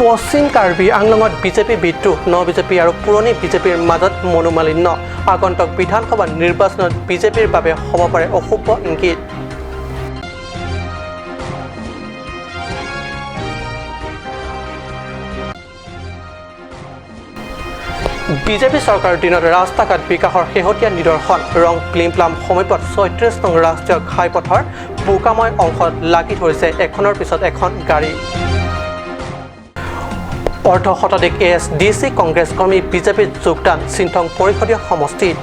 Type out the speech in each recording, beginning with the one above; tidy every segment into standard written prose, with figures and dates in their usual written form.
পশ্চিম Karbi আংলঙত BJP বিদ্ৰোহ ন BJP আৰু পুৰণি বিজেপিৰ মাজত মনোমালিন্য আগন্তুক বিধানসভা নিৰ্বাচনত বিজেপিৰ বাবে হ'ব পাৰে অশুভ ইংগিত বিজেপি চৰকাৰৰ দিনত ৰাস্তা ঘাট বিকাশৰ শেহতীয়া নিদৰ্শন ৰং প্লিমপ্লাম সমীপত ৩৬ নং ৰাষ্ট্ৰীয় ঘাইপথৰ বোকাময় অংশত লাগি ধৰিছে এখনৰ পিছত এখন গাড়ী অৰ্ধ শতাধিক ASDC কংগ্ৰেছ কৰ্মী বিজেপিত যোগদান চিন্থং পৰিষদীয় সমষ্টিত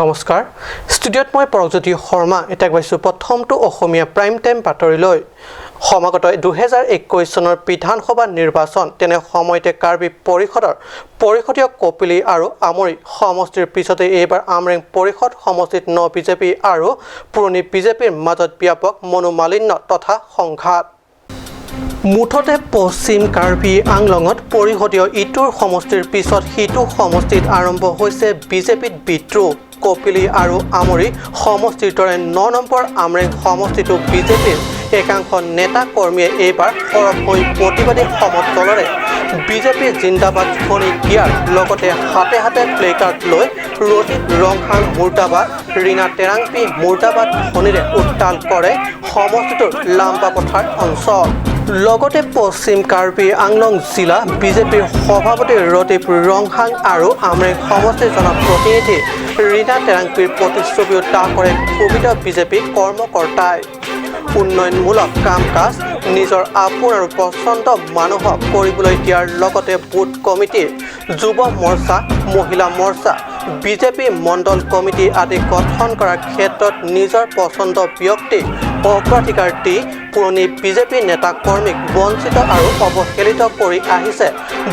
নমস্কাৰ ষ্টুডিঅ'ত মই পৰজ্যোতি শৰ্মা এতিয়া গৈছোঁ প্ৰথমটো অসমীয়া প্ৰাইম টাইম বাতৰিলৈ সমাগত 2021 চনৰ বিধানসভা নিৰ্বাচন তেনে সময়তে কাৰ্বি পৰিষদৰ পৰিষদীয় কপিলী আৰু আমৰি সমষ্টিৰ পিছতে এইবাৰ আমৰেং পৰিষদ সমষ্টিত ন বিজেপি আৰু পুৰণি বিজেপিৰ মাজত ব্যাপক মনোমালিন্য তথা সংঘাত মুঠতে পশ্চিম কাৰ্বি আংলঙত পৰিষদীয় ইটোৰ সমষ্টিৰ পিছত সিটো সমষ্টিত আৰম্ভ হৈছে বিজেপিত বিদ্ৰোহ কপিলী আৰু আমৰি সমষ্টিৰ দৰে 9 নম্বৰ আমৰেং সমষ্টিটো বিজেপিৰ একাংশ নেতা কৰ্মীয়ে এইবাৰ সৰব হৈ প্ৰতিবাদী সমদলেৰে বিজেপি জিন্দাবাদ ধ্বনি দিয়াৰ লগতে হাতে হাতে প্লেকাৰ্ড লৈ ৰহিত ৰংহাং মুৰ্দাবাদ ৰীনা টেৰাংপি মুৰ্দাবাদ ধ্বনিৰে উত্তাল কৰে সমষ্টিটোৰ লাম্বা পথাৰ অঞ্চল লগতে পশ্চিম কাৰ্বি আংলং জিলা বিজেপিৰ সভাপতি ৰদীপ ৰংহাং আৰু আমৰেং সমষ্টিৰ জনপ্ৰতিনিধি ৰীনা টেৰাংপিৰ প্ৰতিচ্ছবিও দাহ কৰে ক্ষোভিত বিজেপি কৰ্মকৰ্তাই উন্নয়নমূলক কাম কাজ নিজৰ আপোন আৰু পচন্দ মানুহক কৰিবলৈ দিয়াৰ লগতে বুথ কমিটি যুৱ মৰ্চা মহিলা মৰ্চা বিজেপি মণ্ডল কমিটি আদি গঠন কৰাৰ ক্ষেত্ৰত নিজৰ পচন্দ ব্যক্তি অগ্ৰাধিকাৰ দি পুৰণি বিজেপি নেতা কৰ্মীক বঞ্চিত আৰু অৱহেলিত কৰি আহিছে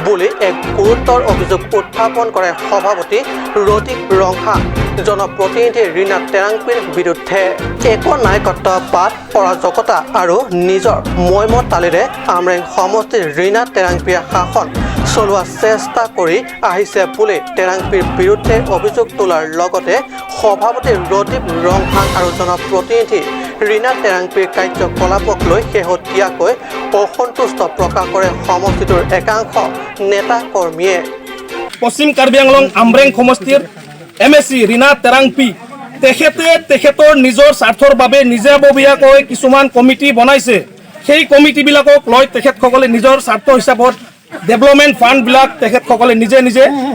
বুলি এক গুৰুতৰ অভিযোগ উত্থাপন কৰে সভাপতি ৰদীপ ৰংহাং জনপ্ৰতিনিধি ৰীনা টেৰাংপিৰ বিৰুদ্ধে একনায়কত্ববাদ অৰাজকতা আৰু নিজৰ মৈমতালিৰে আমৰেং সমষ্টিৰ ৰীনা টেৰাংপিয়ে শাসন চলোৱা চেষ্টা কৰি আহিছে বুলি টেৰাংপিৰ বিৰুদ্ধে অভিযোগ তোলাৰ লগতে সভাপতি ৰদীপ ৰংহাং আৰু জনপ্ৰতিনিধি ৰীনা টেৰাংপিৰ কাৰ্যকলাপক লৈ শেহতীয়াকৈ অসন্তুষ্ট প্ৰকাশ কৰে সমষ্টিটোৰ একাংশ নেতা কৰ্মীয়ে পশ্চিম কাৰ্বি আংলং আমৰেং সমষ্টিৰ MSC ৰীনা টেৰাংপি তেখেতৰ নিজৰ স্বাৰ্থৰ বাবে নিজাববীয়াকৈ কিছুমান কমিটি বনাইছে সেই কমিটিবিলাকক লৈ তেখেতসকলে নিজৰ স্বাৰ্থ হিচাপত ডেভেলপমেণ্ট ফাণ্ডবিলাক তেখেতসকলে নিজে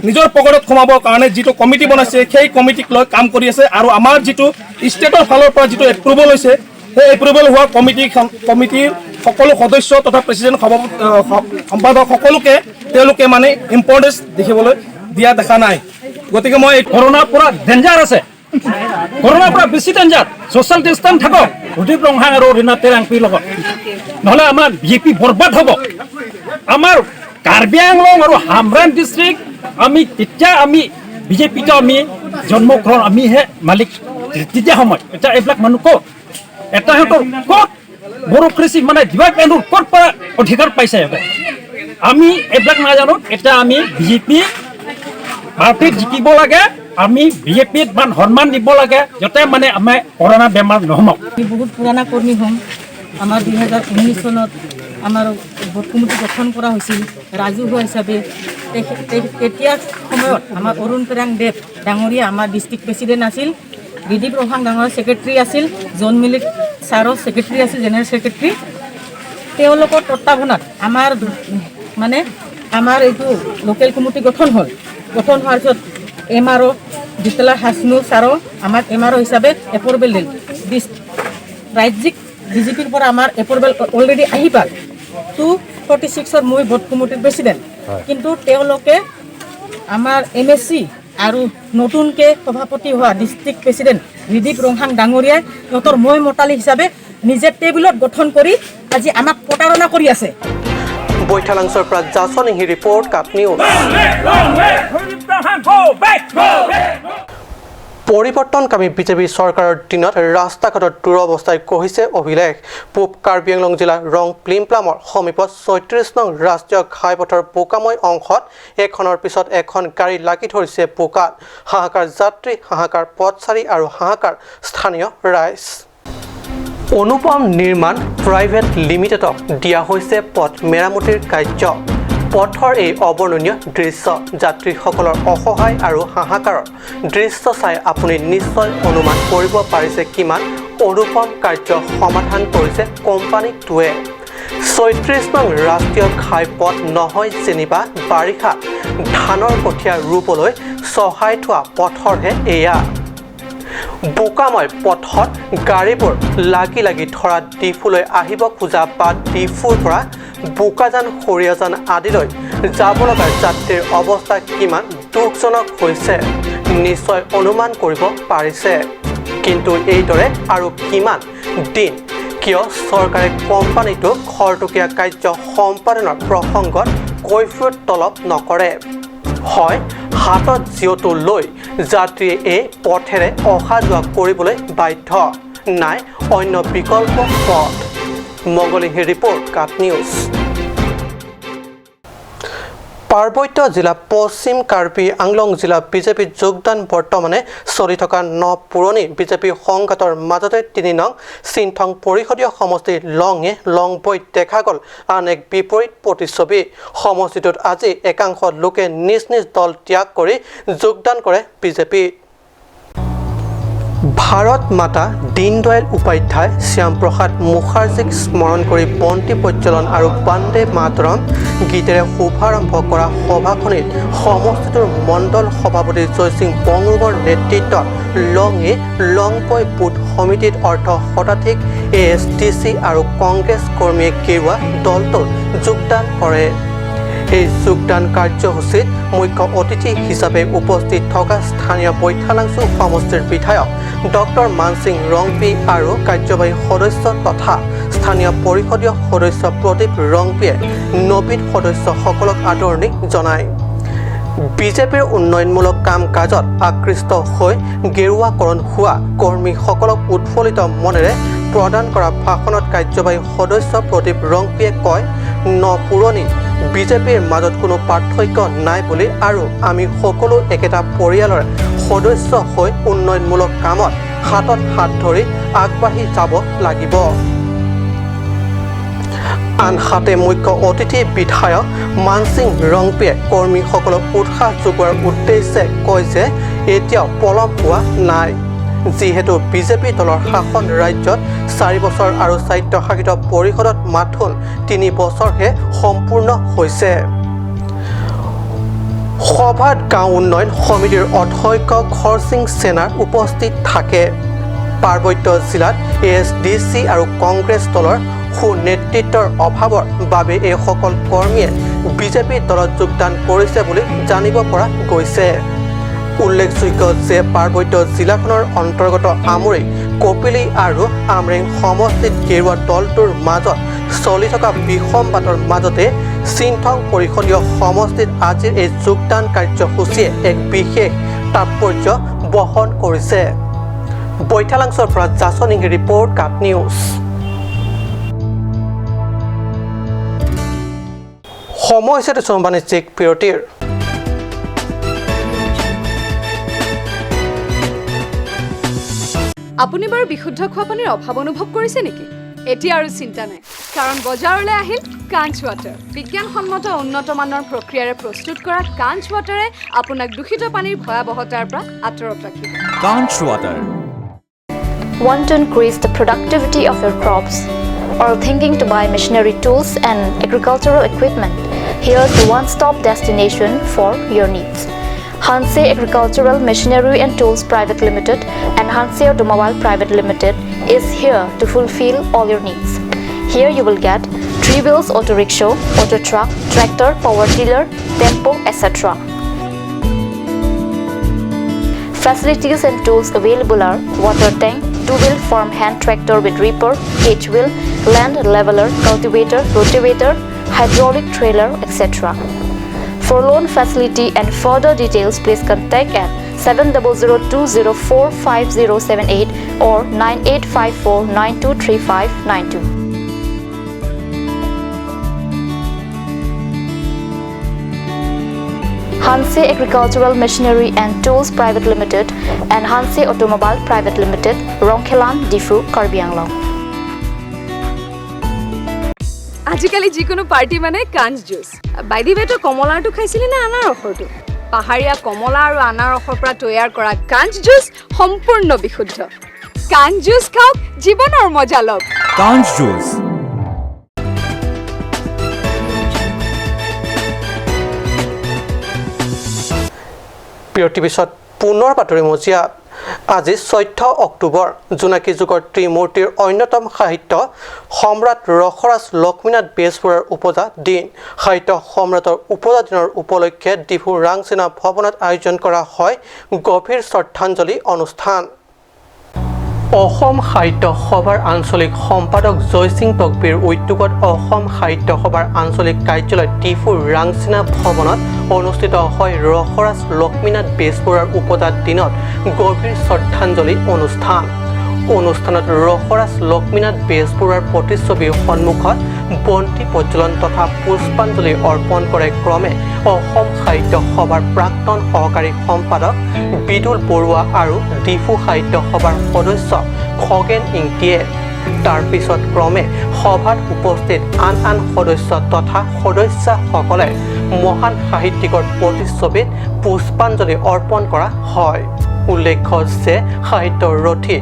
নিজৰ পকেটত সোমাবৰ কাৰণে যিটো কমিটি বনাইছে সেই কমিটিক লৈ কাম কৰি আছে আৰু আমাৰ যিটো ষ্টেটৰ ফালৰ পৰা যিটো এপ্ৰুভেল হৈছে সেই এপ্ৰুভেল হোৱা কমিটিৰ সকলো সদস্য তথা প্ৰেচিডেণ্ট সম্পাদক সকলোকে তেওঁলোকে মানে ইম্পৰ্টেঞ্চ দেখিবলৈ দিয়া দেখা নাই গতিকে মই কৰোনাৰ পৰা ডেঞ্জাৰ আছে কৰোনাৰ পৰা বেছি ডেঞ্জাৰ ছ'চিয়েল ডিষ্টেন্স থাকক ৰদীপ ৰংহাং আৰু ৰীনা টেৰাংপিৰ লগত নহ'লে আমাৰ বিজেপি বৰবাদ হ'ব আমাৰ কাৰ্বি আংলং আৰু হামৰাং ডিষ্ট্ৰিক্ট তেতিয়া আমি বিজেপিটো আমি জন্মগ্ৰহণ আমিহে মালিক তেতিয়া সময় এতিয়া এইবিলাক মানুহ ক'ত এটা সিহঁতৰ ক'ত বড়োক্ৰেচি মানে দিবাক এনুৰ ক'ত পৰা অধিকাৰ পাইছে আমি এইবিলাক নাজানো এতিয়া আমি বিজেপি পাৰ্টিত জিকিব লাগে আমি বিজেপিত সন্মান দিব লাগে যাতে মানে আমাৰ কৰোনা বেমাৰ নহওক আমি বহুত পুৰণা কৰ্মী হ'ম আমাৰ 2019 চনত আমাৰ বুথ কমিটি গঠন কৰা হৈছিল ৰাজহুৱা হিচাপে তেতিয়া সময়ত আমাৰ অৰুণ পেৰাং দেৱ ডাঙৰীয়া আমাৰ ডিষ্ট্ৰিক্ট প্ৰেচিডেণ্ট আছিল ৰদীপ ৰংহাং ডাঙৰীয়া ছেক্ৰেটাৰী আছিল জন মিলিক ছাৰৰ ছেক্ৰেটাৰী আছিল জেনেৰেল ছেক্ৰেটাৰী তেওঁলোকৰ তত্বাৱধানত আমাৰ এইটো লোকেল কমিটি গঠন হোৱাৰ পিছত MRO জিতলা হাসনু ছাৰো আমাক MRO হিচাপে এপ্ৰুভেল দিল ৰাজ্যিক বিজেপিৰ পৰা আমাৰ এপ্ৰুভেল অলৰেডি আহি পাল 246 মই ভোট কমিটিৰ প্ৰেচিডেণ্ট কিন্তু তেওঁলোকে আমাৰ MSC আৰু নতুনকৈ সভাপতি হোৱা ডিষ্ট্ৰিক্ট প্ৰেচিডেণ্ট ৰদীপ ৰংহাং ডাঙৰীয়াই সিহঁতৰ মই মতালি হিচাপে নিজে টেবুলত গঠন কৰি আজি আমাক প্ৰতাৰণা কৰি আছে বৈঠালাংছৰ পৰা জাছনিহি ৰিপৰ্ট কাট নিউজ পৰিৱৰ্তনকামী বিজেপি চৰকাৰৰ দিনত ৰাস্তা ঘাটৰ দুৰৱস্থাই গঢ়িছে অভিলেখ পূব কাৰ্বি আংলং জিলাৰ ৰং প্লিমপ্লামৰ সমীপত ৩৬ নং ৰাষ্ট্ৰীয় ঘাইপথৰ বোকাময় অংশত এখনৰ পিছত এখন গাড়ী লাগি ধৰিছে বোকাত হাহাকাৰ যাত্ৰী হাহাকাৰ পথচাৰী আৰু হাহাকাৰ স্থানীয় ৰাইজ অনুপম নিৰ্মাণ প্ৰাইভেট লিমিটেডক দিয়া হৈছে পথ মেৰামতিৰ কাৰ্য পথৰ এই অবৰ্ণনীয় দৃশ্য যাত্ৰীসকলৰ অসহায় আৰু হাহাকাৰৰ দৃশ্য চাই আপুনি নিশ্চয় অনুমান কৰিব পাৰিছে কিমান অনুপম কাৰ্য সমাধান কৰিছে কোম্পানীটোৱে ৩৬ নং ৰাষ্ট্ৰীয় ঘাইপথ নহয় যেনিবা বাৰিষা ধানৰ কঠীয়া ৰুবলৈ চহাই থোৱা পথৰহে এয়া বোকাময় পথত গাড়ীবোৰ লাগি লাগি ধৰা ডিফুলৈ আহিব খোজা বা ডিফুৰ পৰা বোকাজান সৰিয়াজান আদিলৈ যাব লগা যাত্ৰীৰ অৱস্থা কিমান দুখজনক হৈছে নিশ্চয় অনুমান কৰিব পাৰিছে কিন্তু এইদৰে আৰু কিমান দিন কিয় চৰকাৰে কোম্পানীটোক খৰতকীয়া কাৰ্য সম্পাদনৰ প্ৰসংগত কৈফিয়ত তলব নকৰে হয় হাতত জিঅ'টো লৈ যাত্ৰীয়ে এই পথেৰে অহা যোৱা কৰিবলৈ বাধ্য নাই অন্য বিকল্প পথ মংগলিহী ৰিপৰ্ট কাট নিউজ পাৰ্বত্য জিলা পশ্চিম কাৰ্বি আংলং জিলা বিজেপি যোগদান বৰ্তমানে চলি থকা ন পুৰণি বিজেপি সংঘাতৰ মাজতে ৩ নং চিনথং পৰিষদীয় সমষ্টিৰ লঙে লংবৈ দেখা গ'ল আন এক বিপৰীত প্ৰতিচ্ছবি সমষ্টিটোত আজি একাংশ লোকে নিজ নিজ দল ত্যাগ কৰি যোগদান কৰে বিজেপিত ভাৰত মাতা দীনদয়াল উপাধ্যায় শ্যামপ্ৰসাদ মুখাৰ্জীক স্মৰণ কৰি বন্তি প্ৰজ্বলন আৰু বন্দে মাতৰম গীতেৰে শুভাৰম্ভ কৰা সভাখনিত সমষ্টিটোৰ মণ্ডল সভাপতি জয়সিং বংৰুঙৰ নেতৃত্বত লঙে লংবৈ বুথ সমিতিত অৰ্ধ শতাধিক ASTC আৰু কংগ্ৰেছ কৰ্মীয়ে গেৰুৱা দলটোত যোগদান কৰে এই যোগদান কাৰ্যসূচীত মুখ্য অতিথি হিচাপে উপস্থিত থকা স্থানীয় বৈঠালাংছু সমষ্টিৰ বিধায়ক ডক্টৰ মানসিং ৰংপি আৰু কাৰ্যবাহী সদস্য তথা স্থানীয় পৰিষদীয় সদস্য প্ৰদীপ ৰংপিয়ে নবীন সদস্যসকলক আদৰণি জনায় বিজেপিৰ উন্নয়নমূলক কাম কাজত আকৃষ্ট হৈ গেৰুৱাকৰণ হোৱা কৰ্মীসকলক উৎফুল্লিত মনেৰে প্ৰদান কৰা ভাষণত কাৰ্যবাহী সদস্য প্ৰদীপ ৰংপিয়ে কয় ন পুৰণি বিজেপিৰ মাজত কোনো পাৰ্থক্য নাই বুলি আৰু আমি সকলো একেটা পৰিয়ালৰ সদস্য হৈ উন্নয়নমূলক কামত হাতত হাত ধৰি আগবাঢ়ি যাব লাগিব আনহাতে মুখ্য অতিথি বিধায়ক মানসিং ৰংপিয়ে কৰ্মীসকলক উৎসাহ যোগোৱাৰ উদ্দেশ্যে কয় যে এতিয়াও পলম হোৱা নাই যিহেতু বিজেপি দলৰ শাসন ৰাজ্যত 4 বছৰ আৰু স্বায়ত্তশাসিত পৰিষদত মাথোন 3 বছৰহে সম্পূৰ্ণ হৈছে সভাত গাঁও উন্নয়ন সমিতিৰ অধ্যক্ষ খৰসিং সেনাৰ উপস্থিত থাকে পাৰ্বত্য জিলাত ASDC আৰু কংগ্ৰেছ দলৰ সুনেতৃত্বৰ অভাৱৰ বাবে এই সকল কৰ্মীয়ে বিজেপি দলত যোগদান কৰিছে বুলি জানিব পৰা গৈছে উল্লেখযোগ্য যে পাৰ্বত্য জিলাখনৰ অন্তৰ্গত আমৰি কপিলি আৰু আমৰেং সমষ্টিত গেৰুৱা দলটোৰ মাজত চলি থকা বিষমবাদৰ মাজতে চিনথং পৰিষদীয় সমষ্টিত আজিৰ এই যোগদান কাৰ্যসূচীয়ে এক বিশেষ তাৎপৰ্য বহন কৰিছে বৈঠালাংছৰ পৰা জাছনিং ৰিপৰ্ট কাট নিউজ সময় হৈছে বাণিজ্যিক বিৰতিৰ আপুনি বাৰু বিশুদ্ধ খোৱা পানীৰ অভাৱ অনুভৱ কৰিছে নেকি এতিয়া আৰু চিন্তা নাই কাৰণ বজাৰলৈ আহিল কাঞ্চ ৱাটাৰ বিজ্ঞানসন্মত উন্নত মানৰ প্ৰক্ৰিয়াৰে প্ৰস্তুত কৰা কাঞ্চ ৱাটাৰে আপোনাক দূষিত পানীৰ ভয়াৱহতাৰ পৰা আঁতৰত ৰাখিব কাঞ্চ water Want to increase the productivity of your crops or thinking to buy machinery tools and agricultural equipment? Here's the one-stop destination for your needs. Hanse Agricultural Machinery and Tools Private Limited and Hanse Automobile Private Limited is here to fulfill all your needs. Here you will get 3 wheels auto rickshaw, auto truck, tractor, power tiller, tempo, etc. Facilities and tools available are water tank, 2-wheel farm hand tractor with reaper, H-wheel, land leveler, cultivator, rotavator, hydraulic trailer, etc. For loan facility and further details, please contact at 7002045078 or 9854923592. Hanse Agricultural Machinery and Tools Private Limited and Hanse Automobile Private Limited, Rongkhelan, Difu, Karbi Anglong. আজিকালি যিকোনো party মানে কাঞ্চ juice by the ৱেটো কমলাটো খাইছিলি না আনাৰসৰটো পাহাৰীয়া কমলা আৰু আনাৰসৰ পৰা তৈয়াৰ কৰা কাঞ্চ জুচ সম্পূৰ্ণ বিশুদ্ধ কাঞ্চ জুচ খাওক জীৱনৰ মজা লওক কাঞ্চ জুচ বিৰতিৰ পিছত পুনৰ বাতৰি মজিয়াত আজি 14 অক্টোবৰ জোনাকী যুগৰ ত্ৰিমূৰ্তিৰ অন্যতম সাহিত্য সম্ৰাট ৰসৰাজ লক্ষ্মীনাথ বেজবৰুৱাৰ উপজা দিন সাহিত্য সম্ৰাটৰ উপজা দিনৰ উপলক্ষে ডিফু ৰাংচিনা ভৱনত আয়োজন কৰা হয় গভীৰ শ্ৰদ্ধাঞ্জলি অনুষ্ঠান অসম সাহিত্য সভাৰ আঞ্চলিক সম্পাদক জয়সিং তকবীৰ উদ্যোগত অসম সাহিত্য সভাৰ আঞ্চলিক কাৰ্যালয় ডিফু ৰাংচিনা ভৱনত অনুষ্ঠিত হয় ৰসৰাজ লক্ষ্মীনাথ বেজবৰুৱাৰ উপজা দিনত গভীৰ শ্ৰদ্ধাঞ্জলি অনুষ্ঠান অনুষ্ঠানত ৰসৰাজ লক্ষ্মীনাথ বেজবৰুৱাৰ প্ৰতিচ্ছবিৰ সন্মুখত বন্তি প্ৰজ্বলন তথা পুষ্পাঞ্জলি অৰ্পণ কৰে ক্ৰমে অসম সাহিত্য সভাৰ প্ৰাক্তন সহকাৰী সম্পাদক বিদুল বৰুৱা আৰু ডিফু সাহিত্য সভাৰ সদস্য খগেন ইংতিয়ে তাৰ পিছত ক্ৰমে সভাত উপস্থিত আন সদস্য তথা সদস্যসকলে মহান সাহিত্যিকৰ প্ৰতিচ্ছবিত পুষ্পাঞ্জলি অৰ্পণ কৰা হয় উল্লেখ্য যে সাহিত্যৰ ৰথী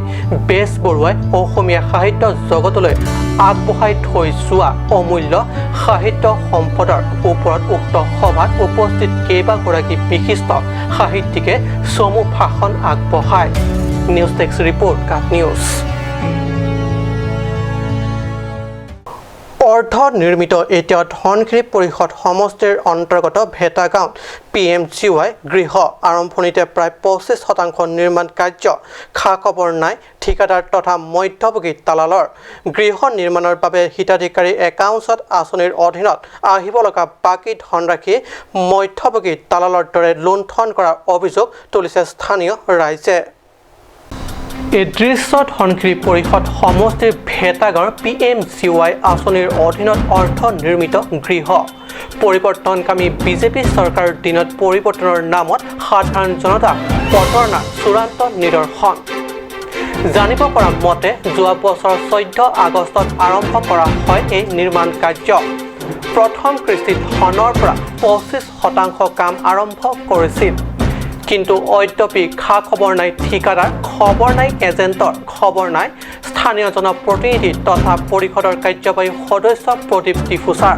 বেজবৰুৱাই অসমীয়া সাহিত্য জগতলৈ আগবঢ়াই থৈ যোৱা অমূল্য সাহিত্য সম্পদৰ ওপৰত উক্ত সভাত উপস্থিত কেইবাগৰাকী বিশিষ্ট সাহিত্যিকে চমু ভাষণ আগবঢ়ায় নিউজ ডেস্ক ৰিপৰ্ট কাট নিউজ অৰ্ধ নিৰ্মিত এতিয়া ধনশিৰি পৰিষদ সমষ্টিৰ অন্তৰ্গত ভেটাগাঁৱত PMGY গৃহ আৰম্ভণিতে প্ৰায় 25% নিৰ্মাণ কাৰ্য খা খবৰ নাই ঠিকাদাৰ তথা মধ্যভোগী দালালৰ গৃহ নিৰ্মাণৰ বাবে হিতাধিকাৰী একাউণ্টত আঁচনিৰ অধীনত আহিব লগা বাকী ধনৰাশি মধ্যভোগী দালালৰ দৰে লুণ্ঠন কৰাৰ অভিযোগ তুলিছে স্থানীয় ৰাইজে এই দৃশ্যত ধনশিৰি পৰিষদ সমষ্টিৰ ভেটাগাঁৱৰ PMGY আঁচনিৰ অধীনত অৰ্থ নিৰ্মিত গৃহ পৰিৱৰ্তনকামী বিজেপি চৰকাৰৰ দিনত পৰিৱৰ্তনৰ নামত সাধাৰণ জনতা প্ৰতাৰণাৰ চূড়ান্ত নিদৰ্শন জানিব পৰা মতে যোৱা বছৰ 14 আগষ্টত আৰম্ভ কৰা হয় এই নিৰ্মাণ কাৰ্য প্ৰথম কিস্তি ধনৰ পৰা 25% কাম আৰম্ভ কৰিছিল কিন্তু অদ্যপি খা খবৰ নাই ঠিকাদাৰ খবৰ নাই এজেণ্টৰ খবৰ নাই স্থানীয় জনপ্ৰতিনিধি তথা পৰিষদৰ কাৰ্যবাহী সদস্য প্ৰদীপ ডিফুচাৰ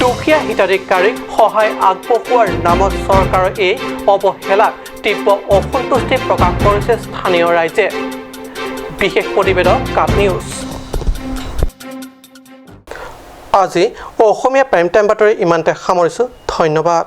দুখীয়া হিতাধিকাৰীক সহায় আগবঢ়োৱাৰ নামত চৰকাৰৰ এই অৱহেলাত তীব্ৰ অসন্তুষ্টি প্ৰকাশ কৰিছে স্থানীয় ৰাইজে বিশেষ প্ৰতিবেদন কাট নিউজ আজি অসমীয়া প্ৰাইম টাইম বাতৰি ইমানতে সামৰিছোঁ ধন্যবাদ